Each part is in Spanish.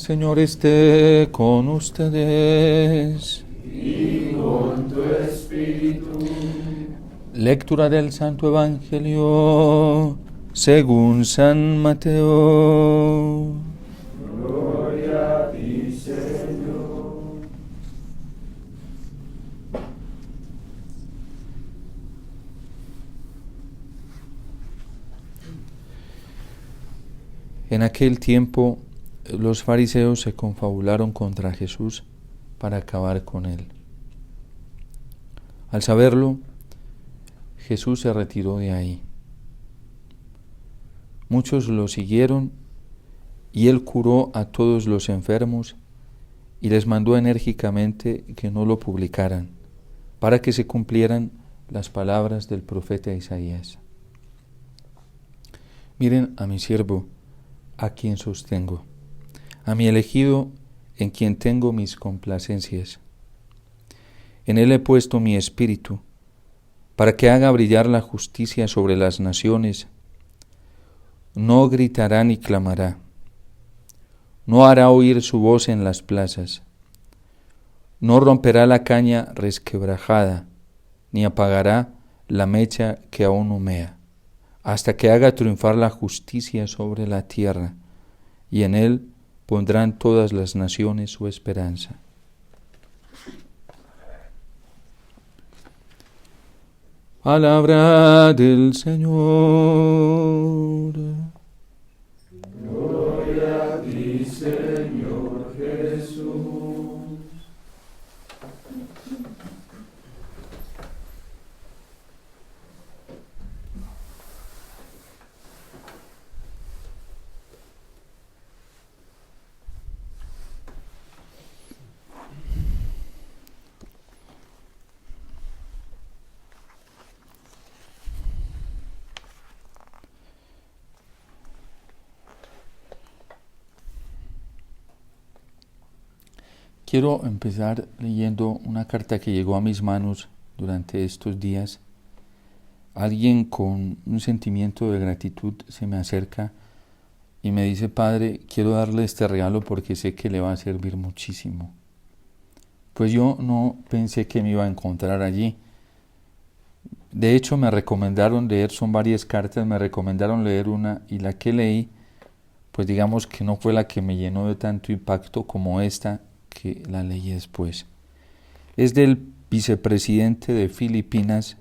Señor esté con ustedes. Y con tu espíritu. Lectura del Santo Evangelio según San Mateo. Gloria a ti, Señor. En aquel tiempo los fariseos se confabularon contra Jesús para acabar con él. Al saberlo, Jesús se retiró de ahí. Muchos lo siguieron y él curó a todos los enfermos y les mandó enérgicamente que no lo publicaran, para que se cumplieran las palabras del profeta Isaías. Miren a mi siervo, a quien sostengo, a mi elegido, en quien tengo mis complacencias. En él he puesto mi espíritu, para que haga brillar la justicia sobre las naciones. No gritará ni clamará, no hará oír su voz en las plazas, no romperá la caña resquebrajada, ni apagará la mecha que aún humea, hasta que haga triunfar la justicia sobre la tierra, y en él pondrán todas las naciones su esperanza. Palabra del Señor. Gloria a ti, Señor Jesús. Quiero empezar leyendo una carta que llegó a mis manos durante estos días. Alguien con un sentimiento de gratitud se me acerca y me dice: Padre, quiero darle este regalo porque sé que le va a servir muchísimo. Pues yo no pensé que me iba a encontrar allí. De hecho, me recomendaron leer, son varias cartas, me recomendaron leer una y la que leí, pues digamos que no fue la que me llenó de tanto impacto como esta que la leí después. Es del vicepresidente de Filipinas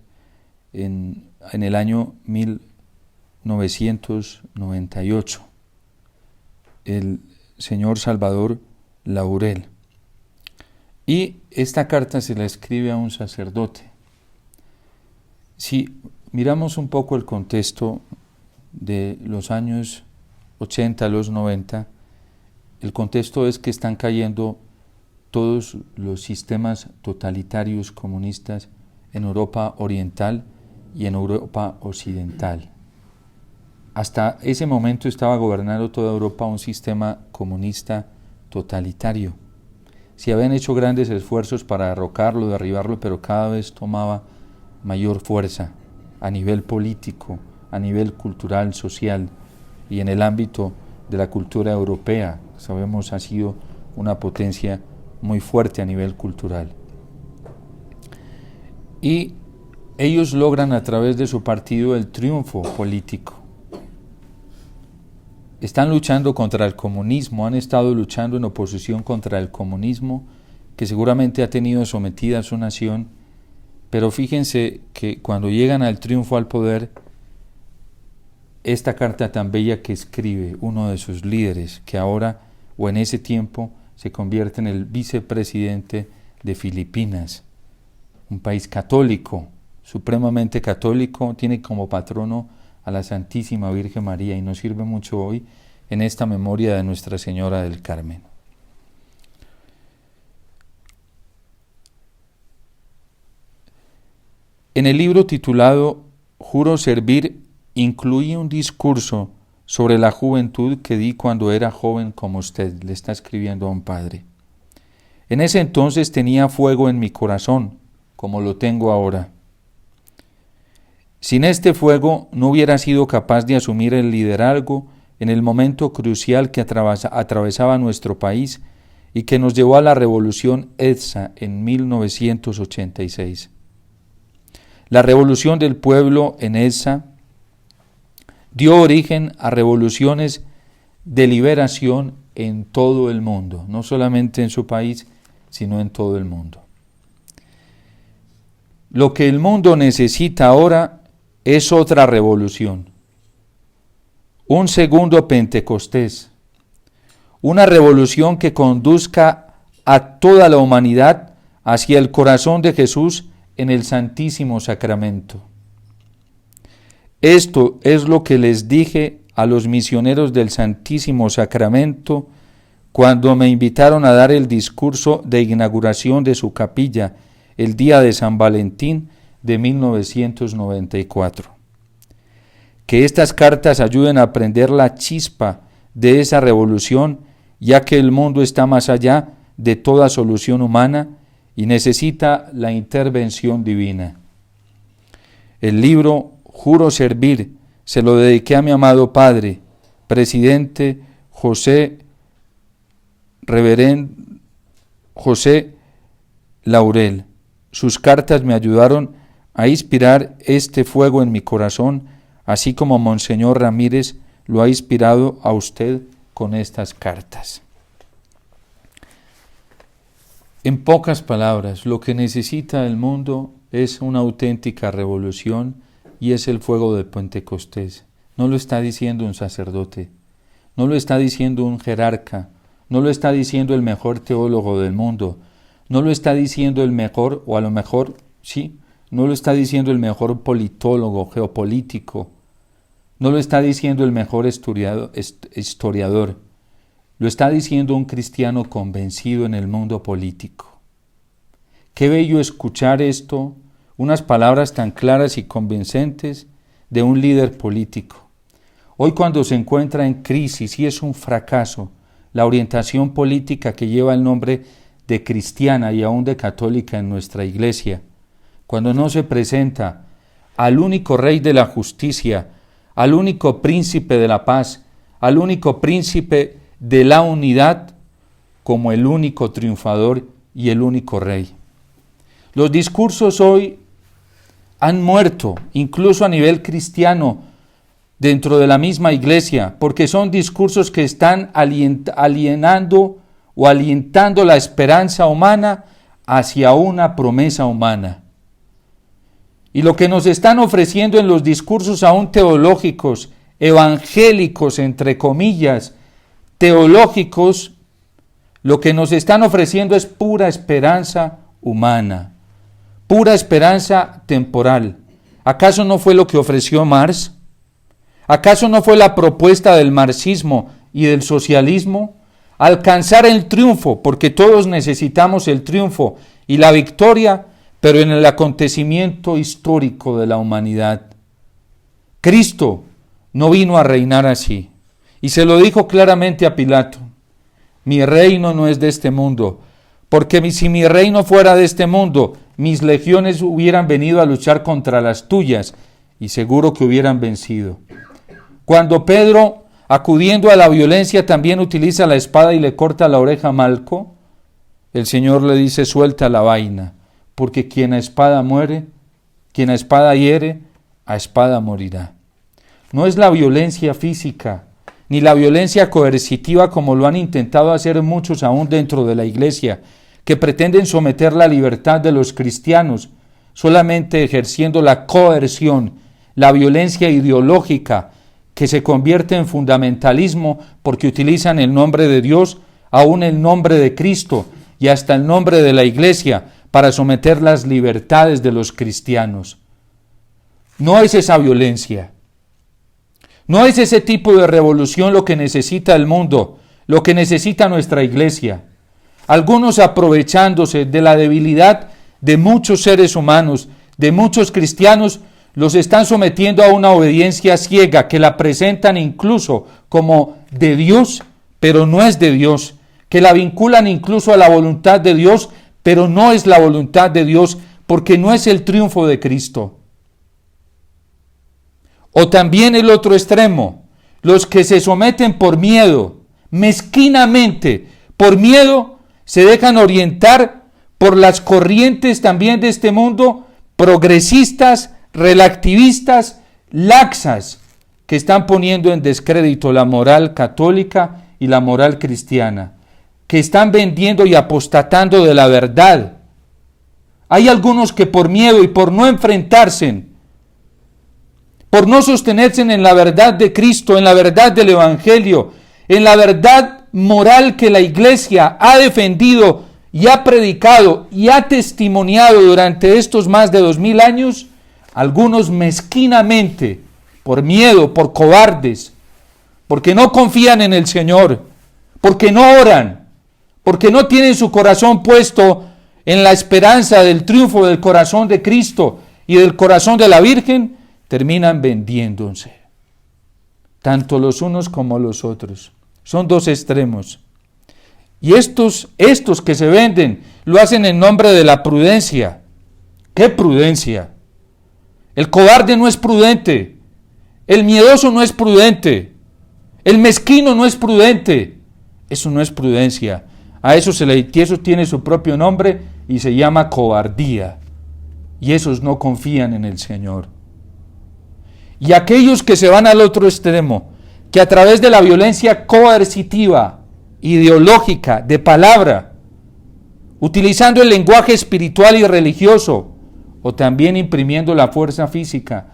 en el año 1998, el señor Salvador Laurel. Y esta carta se la escribe a un sacerdote. Si miramos un poco el contexto de los años 80 a los 90, el contexto es que están cayendo todos los sistemas totalitarios comunistas en Europa Oriental y en Europa Occidental. Hasta ese momento estaba gobernando toda Europa un sistema comunista totalitario. Se habían hecho grandes esfuerzos para derrocarlo, derribarlo, pero cada vez tomaba mayor fuerza a nivel político, a nivel cultural, social y en el ámbito de la cultura europea. Sabemos, ha sido una potencia muy fuerte a nivel cultural. Y ellos logran a través de su partido el triunfo político. Están luchando contra el comunismo, han estado luchando en oposición contra el comunismo, que seguramente ha tenido sometida a su nación, pero fíjense que cuando llegan al triunfo al poder, esta carta tan bella que escribe uno de sus líderes, que ahora o en ese tiempo se convierte en el vicepresidente de Filipinas, un país católico, supremamente católico, tiene como patrono a la Santísima Virgen María y nos sirve mucho hoy en esta memoria de Nuestra Señora del Carmen. En el libro titulado Juro servir, incluí un discurso sobre la juventud que di cuando era joven como usted, le está escribiendo a un padre. En ese entonces tenía fuego en mi corazón, como lo tengo ahora. Sin este fuego no hubiera sido capaz de asumir el liderazgo en el momento crucial que atravesaba nuestro país y que nos llevó a la Revolución EDSA en 1986. La revolución del pueblo en EDSA dio origen a revoluciones de liberación en todo el mundo, no solamente en su país, sino en todo el mundo. Lo que el mundo necesita ahora es otra revolución, un segundo Pentecostés, una revolución que conduzca a toda la humanidad hacia el corazón de Jesús en el Santísimo Sacramento. Esto es lo que les dije a los misioneros del Santísimo Sacramento cuando me invitaron a dar el discurso de inauguración de su capilla el día de San Valentín de 1994. Que estas cartas ayuden a prender la chispa de esa revolución, ya que el mundo está más allá de toda solución humana y necesita la intervención divina. El libro Juro Servir se lo dediqué a mi amado Padre, Presidente Reverendo José Laurel. Sus cartas me ayudaron a inspirar este fuego en mi corazón, así como Monseñor Ramírez lo ha inspirado a usted con estas cartas. En pocas palabras, lo que necesita el mundo es una auténtica revolución y es el fuego de Pentecostés. No lo está diciendo un sacerdote, no lo está diciendo un jerarca, no lo está diciendo el mejor teólogo del mundo, no lo está diciendo el mejor, o a lo mejor, sí, no lo está diciendo el mejor politólogo, geopolítico, no lo está diciendo el mejor historiador, lo está diciendo un cristiano convencido en el mundo político. Qué bello escuchar esto, unas palabras tan claras y convincentes de un líder político. Hoy, cuando se encuentra en crisis y es un fracaso la orientación política que lleva el nombre de cristiana y aún de católica en nuestra iglesia, cuando no se presenta al único Rey de la justicia, al único príncipe de la paz, al único príncipe de la unidad como el único triunfador y el único Rey. Los discursos hoy han muerto, incluso a nivel cristiano, dentro de la misma iglesia, porque son discursos que están alienando o alentando la esperanza humana hacia una promesa humana. Y lo que nos están ofreciendo en los discursos aún teológicos, evangélicos, entre comillas, teológicos, lo que nos están ofreciendo es pura esperanza humana, pura esperanza temporal. ¿Acaso no fue lo que ofreció Marx? ¿Acaso no fue la propuesta del marxismo y del socialismo? Alcanzar el triunfo, porque todos necesitamos el triunfo y la victoria, pero en el acontecimiento histórico de la humanidad. Cristo no vino a reinar así, y se lo dijo claramente a Pilato: mi reino no es de este mundo, porque si mi reino fuera de este mundo, mis legiones hubieran venido a luchar contra las tuyas, y seguro que hubieran vencido. Cuando Pedro, acudiendo a la violencia, también utiliza la espada y le corta la oreja a Malco, el Señor le dice: suelta la vaina, porque quien a espada muere, quien a espada hiere, a espada morirá. No es la violencia física, ni la violencia coercitiva como lo han intentado hacer muchos aún dentro de la iglesia, que pretenden someter la libertad de los cristianos, solamente ejerciendo la coerción, la violencia ideológica, que se convierte en fundamentalismo porque utilizan el nombre de Dios, aún el nombre de Cristo y hasta el nombre de la iglesia para someter las libertades de los cristianos. No es esa violencia, no es ese tipo de revolución lo que necesita el mundo, lo que necesita nuestra iglesia. Algunos, aprovechándose de la debilidad de muchos seres humanos, de muchos cristianos, los están sometiendo a una obediencia ciega, que la presentan incluso como de Dios, pero no es de Dios, que la vinculan incluso a la voluntad de Dios, pero no es la voluntad de Dios, porque no es el triunfo de Cristo. O también el otro extremo, los que se someten por miedo, mezquinamente, por miedo, se dejan orientar por las corrientes también de este mundo, progresistas, relativistas, laxas, que están poniendo en descrédito la moral católica y la moral cristiana, que están vendiendo y apostatando de la verdad. Hay algunos que por miedo y por no enfrentarse, por no sostenerse en la verdad de Cristo, en la verdad del Evangelio, en la verdad moral que la Iglesia ha defendido y ha predicado y ha testimoniado durante estos más de 2000 años, algunos mezquinamente, por miedo, por cobardes, porque no confían en el Señor, porque no oran, porque no tienen su corazón puesto en la esperanza del triunfo del corazón de Cristo y del corazón de la Virgen, terminan vendiéndose, tanto los unos como los otros. Son dos extremos. Y estos que se venden, lo hacen en nombre de la prudencia. ¿Qué prudencia? El cobarde no es prudente, el miedoso no es prudente, el mezquino no es prudente. Eso no es prudencia. A eso eso tiene su propio nombre y se llama cobardía. Y esos no confían en el Señor. Y aquellos que se van al otro extremo, que a través de la violencia coercitiva, ideológica, de palabra, utilizando el lenguaje espiritual y religioso, o también imprimiendo la fuerza física,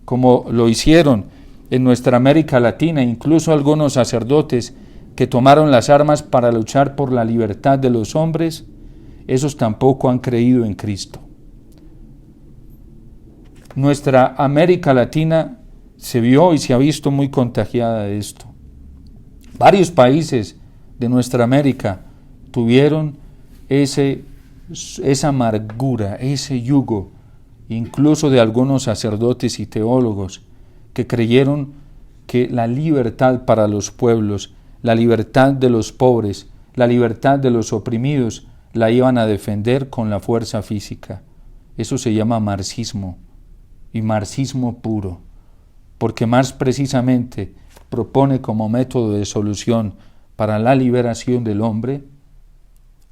como lo hicieron en nuestra América Latina, incluso algunos sacerdotes que tomaron las armas para luchar por la libertad de los hombres, esos tampoco han creído en Cristo. Nuestra América Latina se vio y se ha visto muy contagiada de esto. Varios países de nuestra América tuvieron esa amargura, ese yugo, incluso de algunos sacerdotes y teólogos que creyeron que la libertad para los pueblos, la libertad de los pobres, la libertad de los oprimidos, la iban a defender con la fuerza física. Eso se llama marxismo, y marxismo puro, porque más precisamente propone como método de solución para la liberación del hombre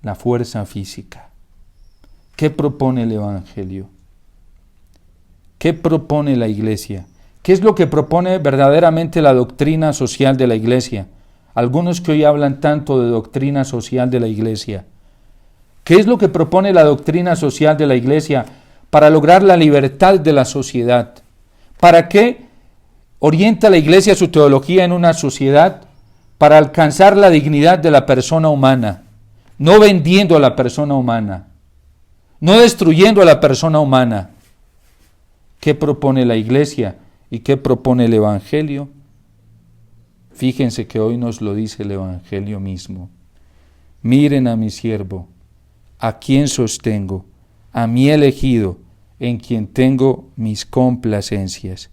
la fuerza física. ¿Qué propone el Evangelio? ¿Qué propone la Iglesia? ¿Qué es lo que propone verdaderamente la doctrina social de la Iglesia? Algunos que hoy hablan tanto de doctrina social de la Iglesia. ¿Qué es lo que propone la doctrina social de la Iglesia para lograr la libertad de la sociedad? ¿Para qué orienta la Iglesia su teología en una sociedad? Para alcanzar la dignidad de la persona humana, no vendiendo a la persona humana, no destruyendo a la persona humana. ¿Qué propone la Iglesia y qué propone el Evangelio? Fíjense que hoy nos lo dice el Evangelio mismo. Miren a mi siervo, a quien sostengo, a mi elegido, en quien tengo mis complacencias.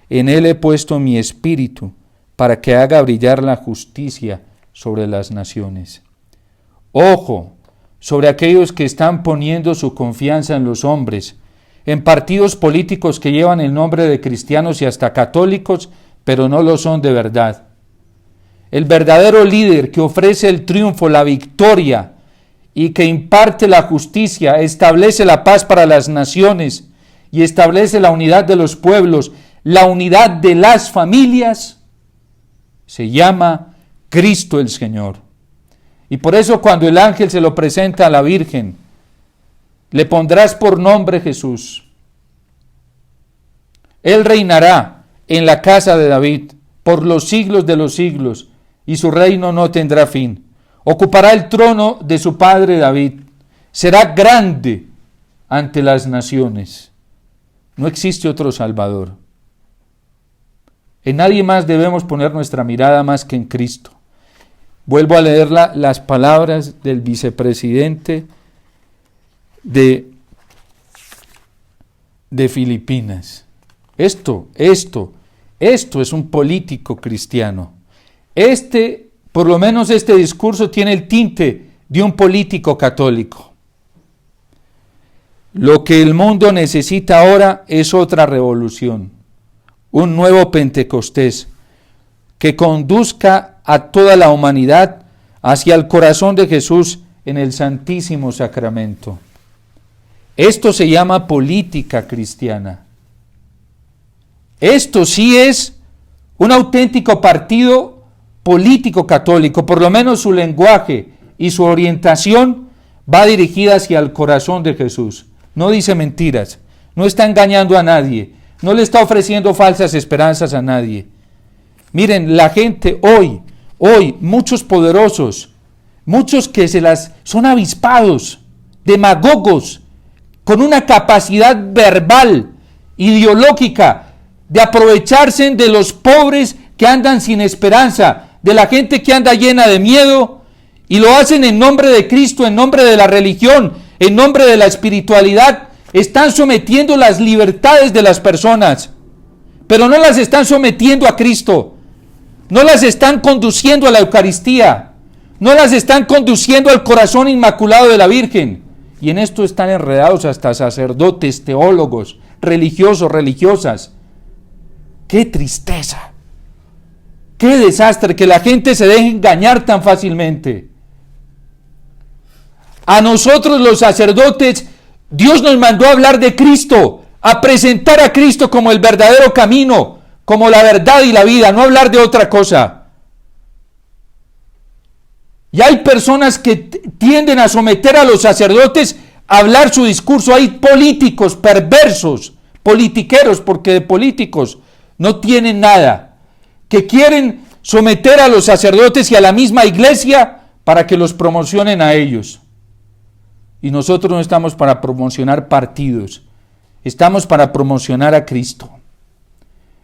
En él he puesto mi espíritu, para que haga brillar la justicia sobre las naciones. Ojo sobre aquellos que están poniendo su confianza en los hombres, en partidos políticos que llevan el nombre de cristianos y hasta católicos, pero no lo son de verdad. El verdadero líder que ofrece el triunfo, la victoria, y que imparte la justicia, establece la paz para las naciones y establece la unidad de los pueblos, la unidad de las familias, se llama Cristo el Señor. Y por eso cuando el ángel se lo presenta a la Virgen, le pondrás por nombre Jesús. Él reinará en la casa de David por los siglos de los siglos, y su reino no tendrá fin. Ocupará el trono de su padre David. Será grande ante las naciones. No existe otro Salvador. En nadie más debemos poner nuestra mirada más que en Cristo. Vuelvo a leer las palabras del vicepresidente de Filipinas. Esto es un político cristiano. Por lo menos este discurso tiene el tinte de un político católico. Lo que el mundo necesita ahora es otra revolución, un nuevo Pentecostés, que conduzca a toda la humanidad hacia el corazón de Jesús en el Santísimo Sacramento. Esto se llama política cristiana. Esto sí es un auténtico partido político católico, por lo menos su lenguaje y su orientación va dirigida hacia el corazón de Jesús. No dice mentiras, no está engañando a nadie, no le está ofreciendo falsas esperanzas a nadie. Miren, la gente hoy, muchos poderosos, muchos que son avispados, demagogos, con una capacidad verbal, ideológica, de aprovecharse de los pobres que andan sin esperanza, de la gente que anda llena de miedo, y lo hacen en nombre de Cristo, en nombre de la religión, en nombre de la espiritualidad. Están sometiendo las libertades de las personas, pero no las están sometiendo a Cristo, no las están conduciendo a la Eucaristía, no las están conduciendo al corazón inmaculado de la Virgen. Y en esto están enredados hasta sacerdotes, teólogos, religiosos, religiosas. ¡Qué tristeza! ¡Qué desastre que la gente se deje engañar tan fácilmente! A nosotros los sacerdotes, Dios nos mandó a hablar de Cristo, a presentar a Cristo como el verdadero camino, como la verdad y la vida, no hablar de otra cosa. Y hay personas que tienden a someter a los sacerdotes a hablar su discurso. Hay políticos perversos, politiqueros, porque de políticos no tienen nada, que quieren someter a los sacerdotes y a la misma iglesia para que los promocionen a ellos. Y nosotros no estamos para promocionar partidos, estamos para promocionar a Cristo.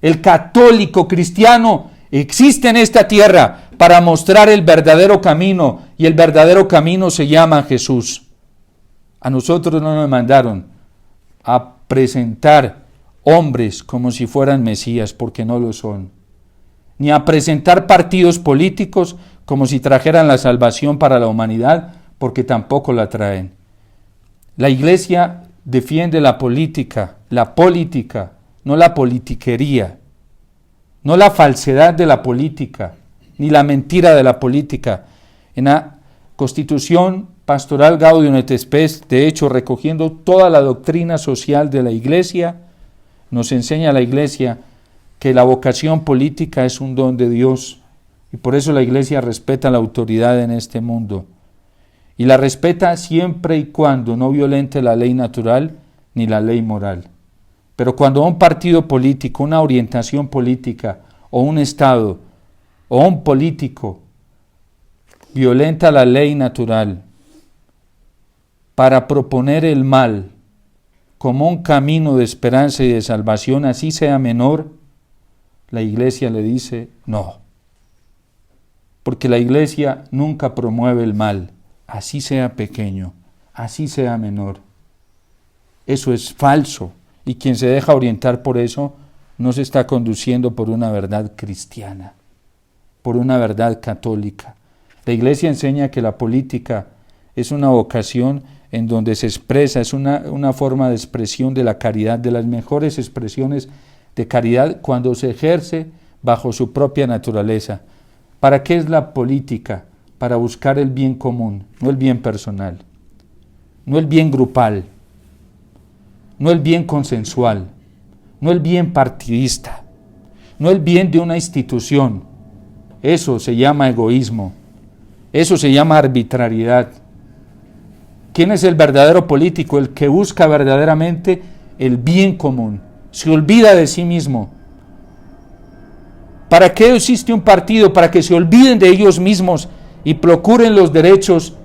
El católico cristiano existe en esta tierra para mostrar el verdadero camino, y el verdadero camino se llama Jesús. A nosotros no nos mandaron a presentar hombres como si fueran Mesías, porque no lo son, ni a presentar partidos políticos como si trajeran la salvación para la humanidad, porque tampoco la traen. La Iglesia defiende la política, no la politiquería, no la falsedad de la política, ni la mentira de la política. En la Constitución Pastoral Gaudium et Spes, de hecho, recogiendo toda la doctrina social de la Iglesia, nos enseña la Iglesia que la vocación política es un don de Dios, y por eso la Iglesia respeta la autoridad en este mundo. Y la respeta siempre y cuando no violente la ley natural ni la ley moral. Pero cuando un partido político, una orientación política, o un Estado, o un político violenta la ley natural para proponer el mal como un camino de esperanza y de salvación, así sea menor, la Iglesia le dice no. Porque la Iglesia nunca promueve el mal, así sea pequeño, así sea menor. Eso es falso, y quien se deja orientar por eso no se está conduciendo por una verdad cristiana, por una verdad católica. La Iglesia enseña que la política es una vocación en donde se expresa, es una forma de expresión de la caridad, de las mejores expresiones de caridad cuando se ejerce bajo su propia naturaleza. ¿Para qué es la política? Para buscar el bien común, no el bien personal, no el bien grupal, no el bien consensual, no el bien partidista, no el bien de una institución. Eso se llama egoísmo, eso se llama arbitrariedad. ¿Quién es el verdadero político? El que busca verdaderamente el bien común, se olvida de sí mismo. ¿Para qué existe un partido? Para que se olviden de ellos mismos y procuren los derechos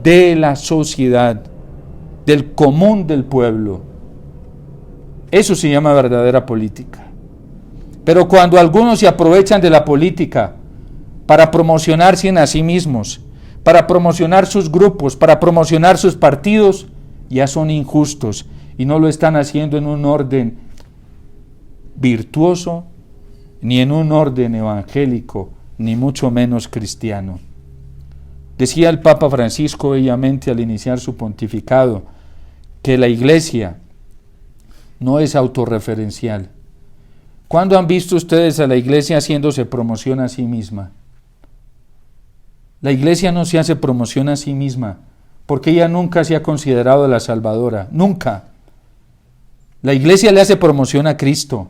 de la sociedad, del común del pueblo. Eso se llama verdadera política. Pero cuando algunos se aprovechan de la política para promocionarse a sí mismos, para promocionar sus grupos, para promocionar sus partidos, ya son injustos y no lo están haciendo en un orden virtuoso, ni en un orden evangélico, ni mucho menos cristiano. Decía el Papa Francisco bellamente al iniciar su pontificado que la Iglesia no es autorreferencial, ¿Cuándo han visto ustedes a la iglesia haciéndose promoción a sí misma? La iglesia no se hace promoción a sí misma, porque ella nunca se ha considerado la salvadora, nunca. La iglesia le hace promoción a Cristo.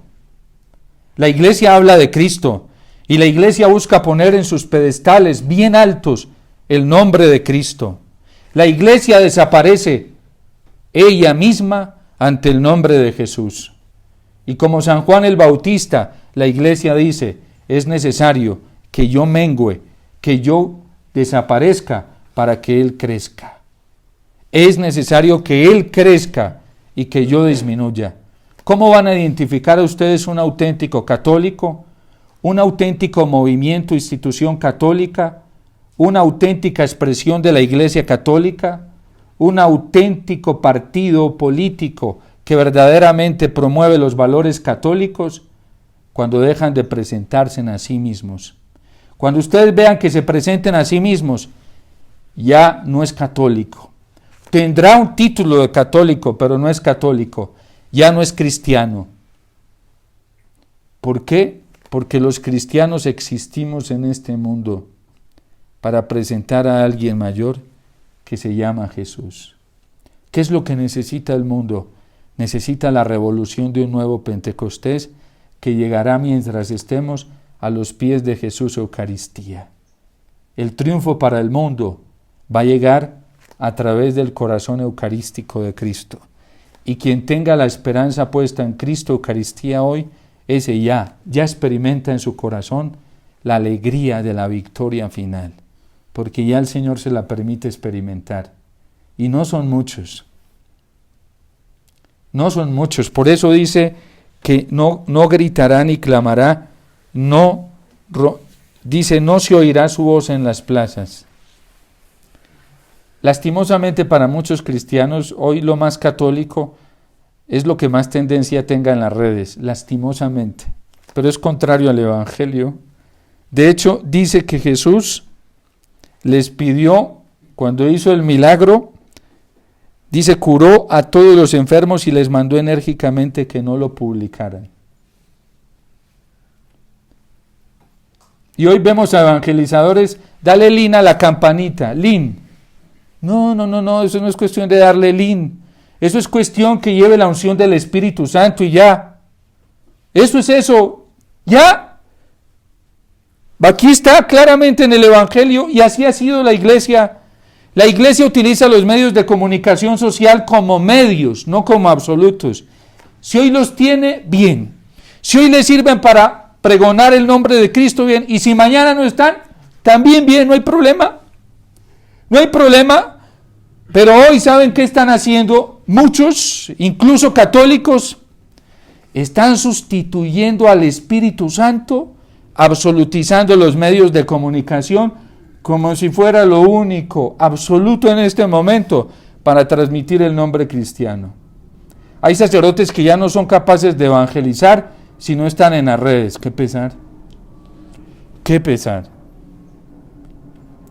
La iglesia habla de Cristo y la iglesia busca poner en sus pedestales bien altos el nombre de Cristo. La iglesia desaparece ella misma ante el nombre de Jesús. Y como San Juan el Bautista, la iglesia dice, es necesario que yo mengüe, que yo desaparezca para que Él crezca. Es necesario que Él crezca y que yo disminuya. ¿Cómo van a identificar a ustedes un auténtico católico, un auténtico movimiento, institución católica, una auténtica expresión de la Iglesia Católica, un auténtico partido político que verdaderamente promueve los valores católicos? Cuando dejan de presentarse a sí mismos. Cuando ustedes vean que se presenten a sí mismos, ya no es católico. Tendrá un título de católico, pero no es católico. Ya no es cristiano. ¿Por qué? Porque los cristianos existimos en este mundo para presentar a alguien mayor que se llama Jesús. ¿Qué es lo que necesita el mundo? Necesita la revolución de un nuevo Pentecostés que llegará mientras estemos a los pies de Jesús Eucaristía. El triunfo para el mundo va a llegar a través del corazón eucarístico de Cristo. Y quien tenga la esperanza puesta en Cristo Eucaristía hoy, ese ya experimenta en su corazón la alegría de la victoria final, porque ya el Señor se la permite experimentar. Y no son muchos. No son muchos. Por eso dice que no gritará ni clamará, dice, no se oirá su voz en las plazas. Lastimosamente para muchos cristianos, hoy lo más católico es lo que más tendencia tenga en las redes, lastimosamente, pero es contrario al Evangelio. De hecho, dice que Jesús les pidió, cuando hizo el milagro, dice, curó a todos los enfermos y les mandó enérgicamente que no lo publicaran. Y hoy vemos a evangelizadores, dale lin a la campanita, lin. No, eso no es cuestión de darle lin. Eso es cuestión que lleve la unción del Espíritu Santo y ya. Eso es eso, ya. Aquí está claramente en el Evangelio y así ha sido la iglesia. La iglesia utiliza los medios de comunicación social como medios, no como absolutos. Si hoy los tiene, bien. Si hoy le sirven para pregonar el nombre de Cristo, bien. Y si mañana no están, también bien, no hay problema. No hay problema. Pero hoy, ¿saben qué están haciendo? Muchos, incluso católicos, están sustituyendo al Espíritu Santo, absolutizando los medios de comunicación, como si fuera lo único, absoluto en este momento, para transmitir el nombre cristiano. Hay sacerdotes que ya no son capaces de evangelizar si no están en las redes. Qué pesar. Qué pesar.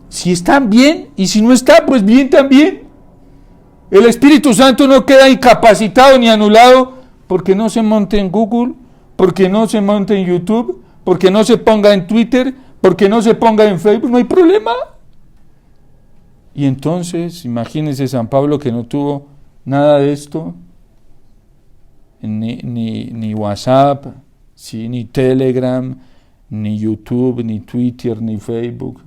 Si están bien, y si no están, pues bien también. El Espíritu Santo no queda incapacitado ni anulado porque no se monte en Google, porque no se monte en YouTube, porque no se ponga en Twitter, porque no se ponga en Facebook, no hay problema. Y entonces, imagínense San Pablo que no tuvo nada de esto, ni WhatsApp, sí, ni Telegram, ni YouTube, ni Twitter, ni Facebook.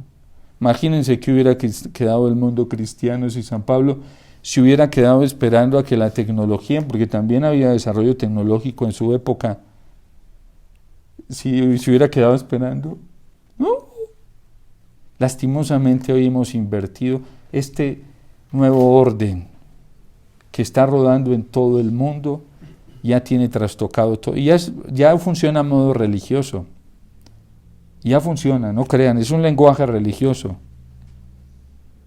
Imagínense que hubiera quedado el mundo cristiano si San Pablo se hubiera quedado esperando a que la tecnología, porque también había desarrollo tecnológico en su época, si se hubiera quedado esperando. No. Lastimosamente hoy hemos invertido este nuevo orden que está rodando en todo el mundo, ya tiene trastocado todo, y ya funciona a modo religioso. Ya funciona, no crean, es un lenguaje religioso.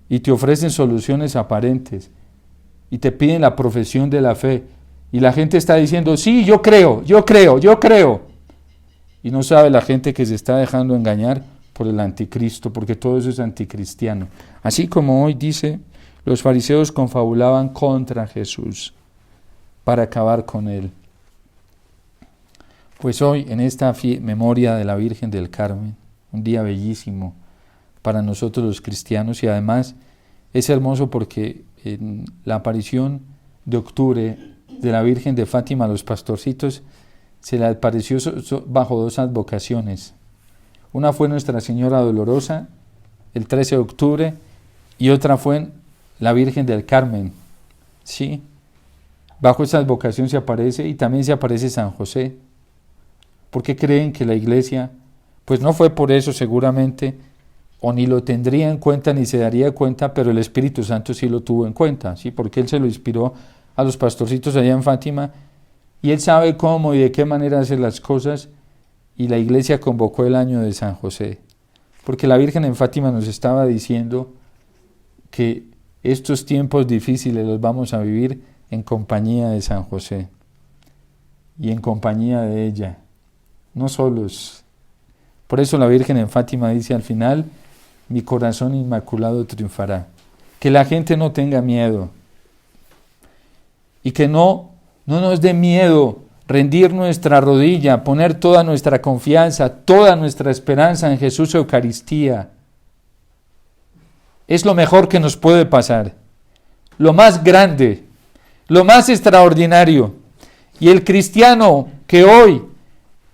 Y te ofrecen soluciones aparentes. Y te piden la profesión de la fe. Y la gente está diciendo, sí, yo creo. Y no sabe la gente que se está dejando engañar por el anticristo, porque todo eso es anticristiano. Así como hoy dice, los fariseos confabulaban contra Jesús para acabar con él. Pues hoy, en esta memoria de la Virgen del Carmen, un día bellísimo para nosotros los cristianos, y además es hermoso porque en la aparición de octubre de la Virgen de Fátima a los pastorcitos se le apareció bajo dos advocaciones. Una fue Nuestra Señora Dolorosa, el 13 de octubre, y otra fue la Virgen del Carmen. ¿Sí? Bajo esa advocación se aparece, y también se aparece San José. ¿Por qué creen que la Iglesia, pues no fue por eso seguramente, o ni lo tendría en cuenta ni se daría cuenta, pero el Espíritu Santo sí lo tuvo en cuenta, ¿sí? Porque Él se lo inspiró a los pastorcitos allá en Fátima, y Él sabe cómo y de qué manera hacer las cosas, y la Iglesia convocó el año de San José, porque la Virgen en Fátima nos estaba diciendo que estos tiempos difíciles los vamos a vivir en compañía de San José, y en compañía de ella, no solos. Por eso la Virgen en Fátima dice al final: mi corazón inmaculado triunfará. Que la gente no tenga miedo, y que no nos dé miedo rendir nuestra rodilla, poner toda nuestra confianza, toda nuestra esperanza en Jesús Eucaristía. Es lo mejor que nos puede pasar, lo más grande, lo más extraordinario. Y el cristiano que hoy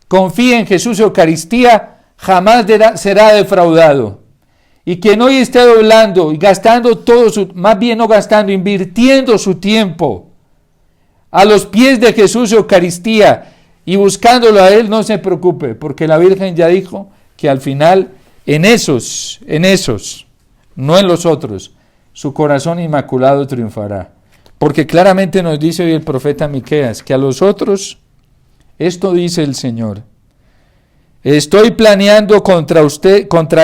confía en Jesús Eucaristía jamás será defraudado. Y quien hoy esté doblando y gastando invirtiendo su tiempo a los pies de Jesús Eucaristía y buscándolo a Él, no se preocupe, porque la Virgen ya dijo que al final en esos, no en los otros, su corazón inmaculado triunfará. Porque claramente nos dice hoy el profeta Miqueas que a los otros, esto dice el Señor: estoy planeando contra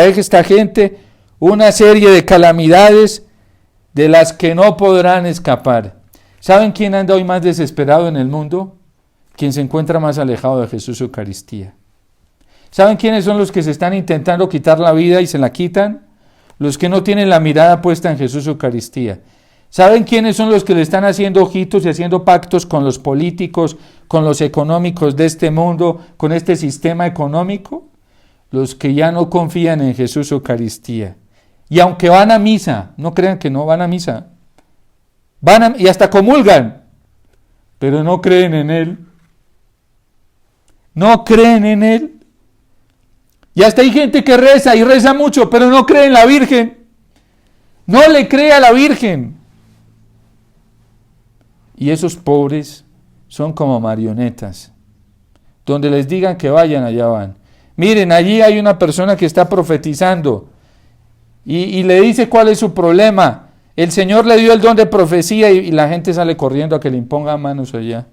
esta gente una serie de calamidades de las que no podrán escapar. ¿Saben quién anda hoy más desesperado en el mundo? Quien se encuentra más alejado de Jesús Eucaristía. ¿Saben quiénes son los que se están intentando quitar la vida y se la quitan? Los que no tienen la mirada puesta en Jesús Eucaristía. ¿Saben quiénes son los que le están haciendo ojitos y haciendo pactos con los políticos, con los económicos de este mundo, con este sistema económico? Los que ya no confían en Jesús Eucaristía. Y aunque van a misa, no crean que no van a misa, y hasta comulgan, pero no creen en Él. No creen en Él. Y hasta hay gente que reza y reza mucho, pero no cree en la Virgen. No le cree a la Virgen. Y esos pobres son como marionetas. Donde les digan que vayan, allá van. Miren, allí hay una persona que está profetizando y le dice cuál es su problema. El Señor le dio el don de profecía y la gente sale corriendo a que le imponga manos allá.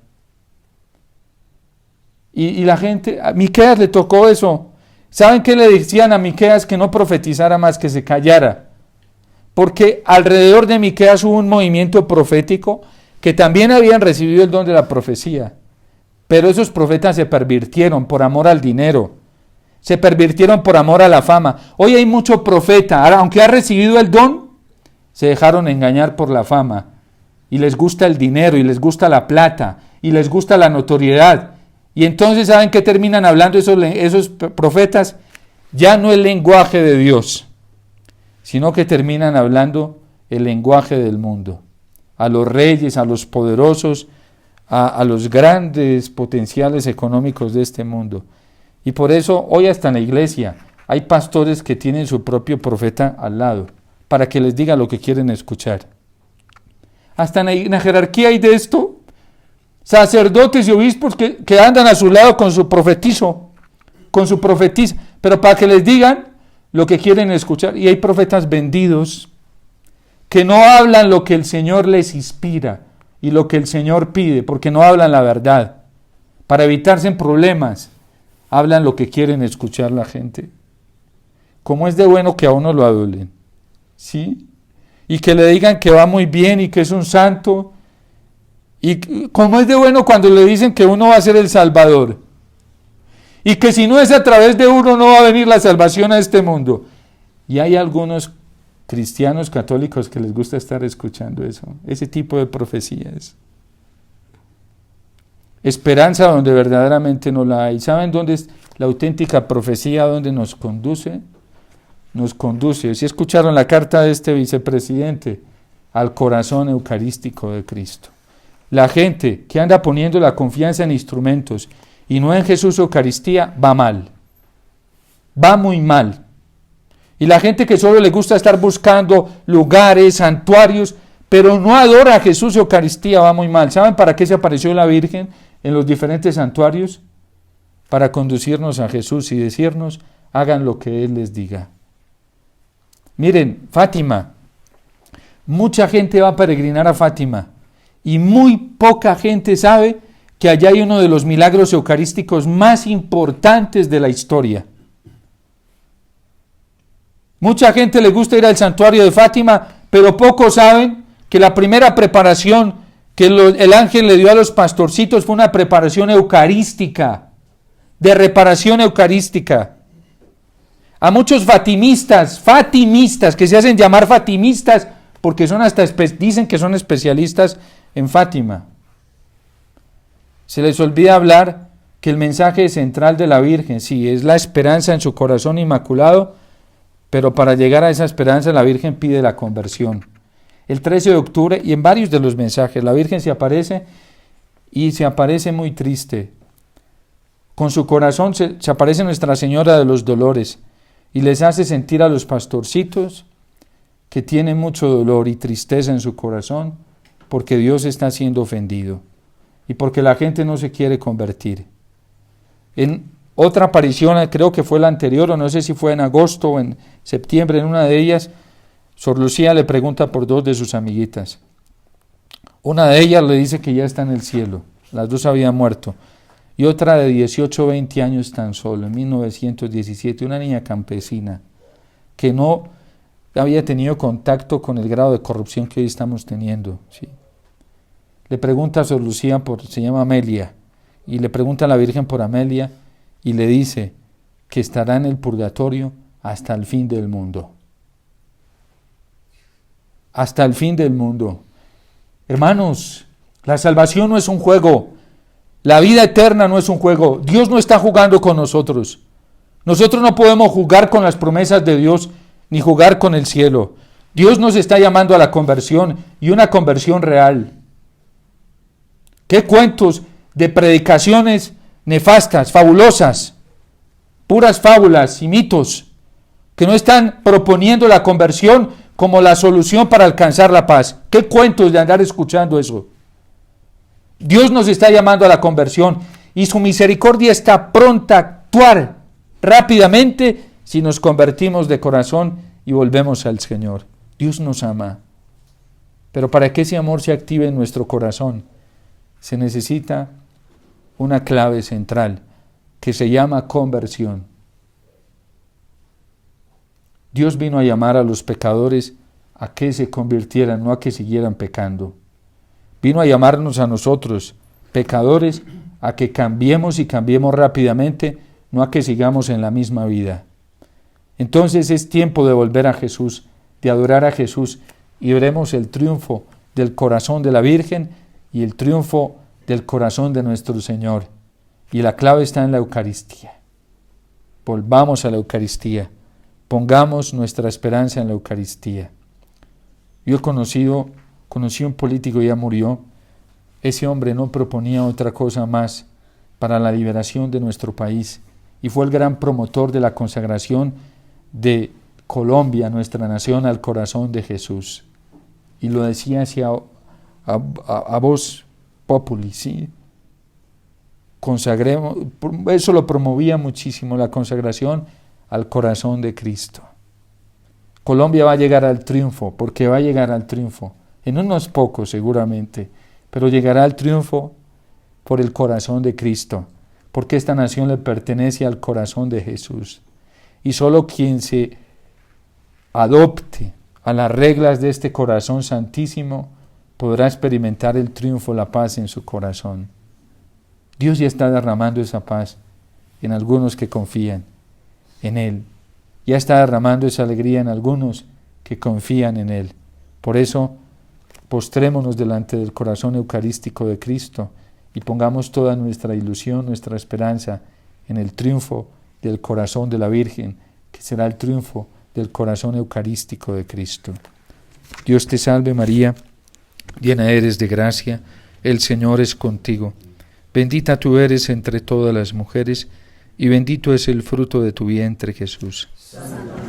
Y la gente, a Miqueas le tocó eso. ¿Saben qué le decían a Miqueas? Que no profetizara más, que se callara. Porque alrededor de Miqueas hubo un movimiento profético que también habían recibido el don de la profecía. Pero esos profetas se pervirtieron por amor al dinero. Se pervirtieron por amor a la fama. Hoy hay mucho profeta, aunque ha recibido el don, se dejaron engañar por la fama. Y les gusta el dinero, y les gusta la plata, y les gusta la notoriedad. Y entonces, ¿saben qué terminan hablando esos profetas? Ya no el lenguaje de Dios, sino que terminan hablando el lenguaje del mundo. A los reyes, a los poderosos, a los grandes potenciales económicos de este mundo. Y por eso hoy hasta en la iglesia hay pastores que tienen su propio profeta al lado, para que les diga lo que quieren escuchar. Hasta en la jerarquía hay de esto, sacerdotes y obispos que andan a su lado con su profetizo, pero para que les digan lo que quieren escuchar. Y hay profetas vendidos que no hablan lo que el Señor les inspira y lo que el Señor pide, porque no hablan la verdad. Para evitarse problemas, hablan lo que quieren escuchar la gente. ¿Cómo es de bueno que a uno lo adulen? ¿Sí? Y que le digan que va muy bien y que es un santo. Y cómo es de bueno cuando le dicen que uno va a ser el Salvador. Y que si no es a través de uno no va a venir la salvación a este mundo. Y hay algunos cristianos católicos que les gusta estar escuchando eso, ese tipo de profecías. esperanza donde verdaderamente no la hay. ¿Saben dónde es la auténtica profecía, dónde nos conduce? Nos conduce, si escucharon la carta de este vicepresidente, al corazón eucarístico de Cristo. La gente que anda poniendo la confianza en instrumentos y no en Jesús Eucaristía, va mal, va muy mal. Y la gente que solo le gusta estar buscando lugares, santuarios, pero no adora a Jesús Eucaristía, va muy mal. ¿Saben para qué se apareció la Virgen en los diferentes santuarios? Para conducirnos a Jesús y decirnos, hagan lo que Él les diga. Miren, Fátima, mucha gente va a peregrinar a Fátima y muy poca gente sabe que allá hay uno de los milagros eucarísticos más importantes de la historia. Mucha gente le gusta ir al santuario de Fátima, pero pocos saben que la primera preparación que el ángel le dio a los pastorcitos fue una preparación eucarística, de reparación eucarística. A muchos fatimistas que se hacen llamar fatimistas porque son dicen que son especialistas en Fátima. Se les olvida hablar que el mensaje central de la Virgen, sí, es la esperanza en su corazón inmaculado, pero para llegar a esa esperanza la Virgen pide la conversión. El 13 de octubre y en varios de los mensajes la Virgen se aparece y se aparece muy triste. Con su corazón se aparece Nuestra Señora de los Dolores y les hace sentir a los pastorcitos que tienen mucho dolor y tristeza en su corazón porque Dios está siendo ofendido y porque la gente no se quiere convertir. En otra aparición, creo que fue la anterior, o no sé si fue en agosto o en septiembre, en una de ellas, Sor Lucía le pregunta por dos de sus amiguitas. Una de ellas le dice que ya está en el cielo, las dos habían muerto, y otra de 18 o 20 años tan solo, en 1917, una niña campesina, que no había tenido contacto con el grado de corrupción que hoy estamos teniendo. ¿Sí? Le pregunta a Sor Lucía, se llama Amelia, y le pregunta a la Virgen por Amelia, y le dice que estará en el purgatorio hasta el fin del mundo. Hasta el fin del mundo. Hermanos, la salvación no es un juego. La vida eterna no es un juego. Dios no está jugando con nosotros. Nosotros no podemos jugar con las promesas de Dios ni jugar con el cielo. Dios nos está llamando a la conversión y una conversión real. ¿Qué cuentos de predicaciones nefastas, fabulosas, puras fábulas y mitos que no están proponiendo la conversión como la solución para alcanzar la paz? ¿Qué cuentos de andar escuchando eso? Dios nos está llamando a la conversión y su misericordia está pronta a actuar rápidamente si nos convertimos de corazón y volvemos al Señor. Dios nos ama, pero para que ese amor se active en nuestro corazón se necesita una clave central que se llama conversión. Dios vino a llamar a los pecadores a que se convirtieran, no a que siguieran pecando. Vino a llamarnos a nosotros, pecadores, a que cambiemos y cambiemos rápidamente, no a que sigamos en la misma vida. Entonces es tiempo de volver a Jesús, de adorar a Jesús, y veremos el triunfo del corazón de la Virgen y el triunfo del corazón de nuestro Señor. Y la clave está en la Eucaristía. Volvamos a la Eucaristía. Pongamos nuestra esperanza en la Eucaristía. Yo conocí un político, ya murió. Ese hombre no proponía otra cosa más para la liberación de nuestro país y fue el gran promotor de la consagración de Colombia, nuestra nación, al corazón de Jesús. Y lo decía a voz populi, ¿sí? Consagremos, eso lo promovía muchísimo, la consagración al corazón de Cristo. Colombia va a llegar al triunfo, porque va a llegar al triunfo, en unos pocos seguramente, pero llegará al triunfo por el corazón de Cristo, porque esta nación le pertenece al corazón de Jesús. Y solo quien se adopte a las reglas de este corazón santísimo podrá experimentar el triunfo, la paz en su corazón. Dios ya está derramando esa paz en algunos que confían en Él. Ya está derramando esa alegría en algunos que confían en Él. Por eso, postrémonos delante del corazón eucarístico de Cristo y pongamos toda nuestra ilusión, nuestra esperanza en el triunfo del corazón de la Virgen, que será el triunfo del corazón eucarístico de Cristo. Dios te salve María, llena eres de gracia, el Señor es contigo. Bendita tú eres entre todas las mujeres, y bendito es el fruto de tu vientre, Jesús. Santa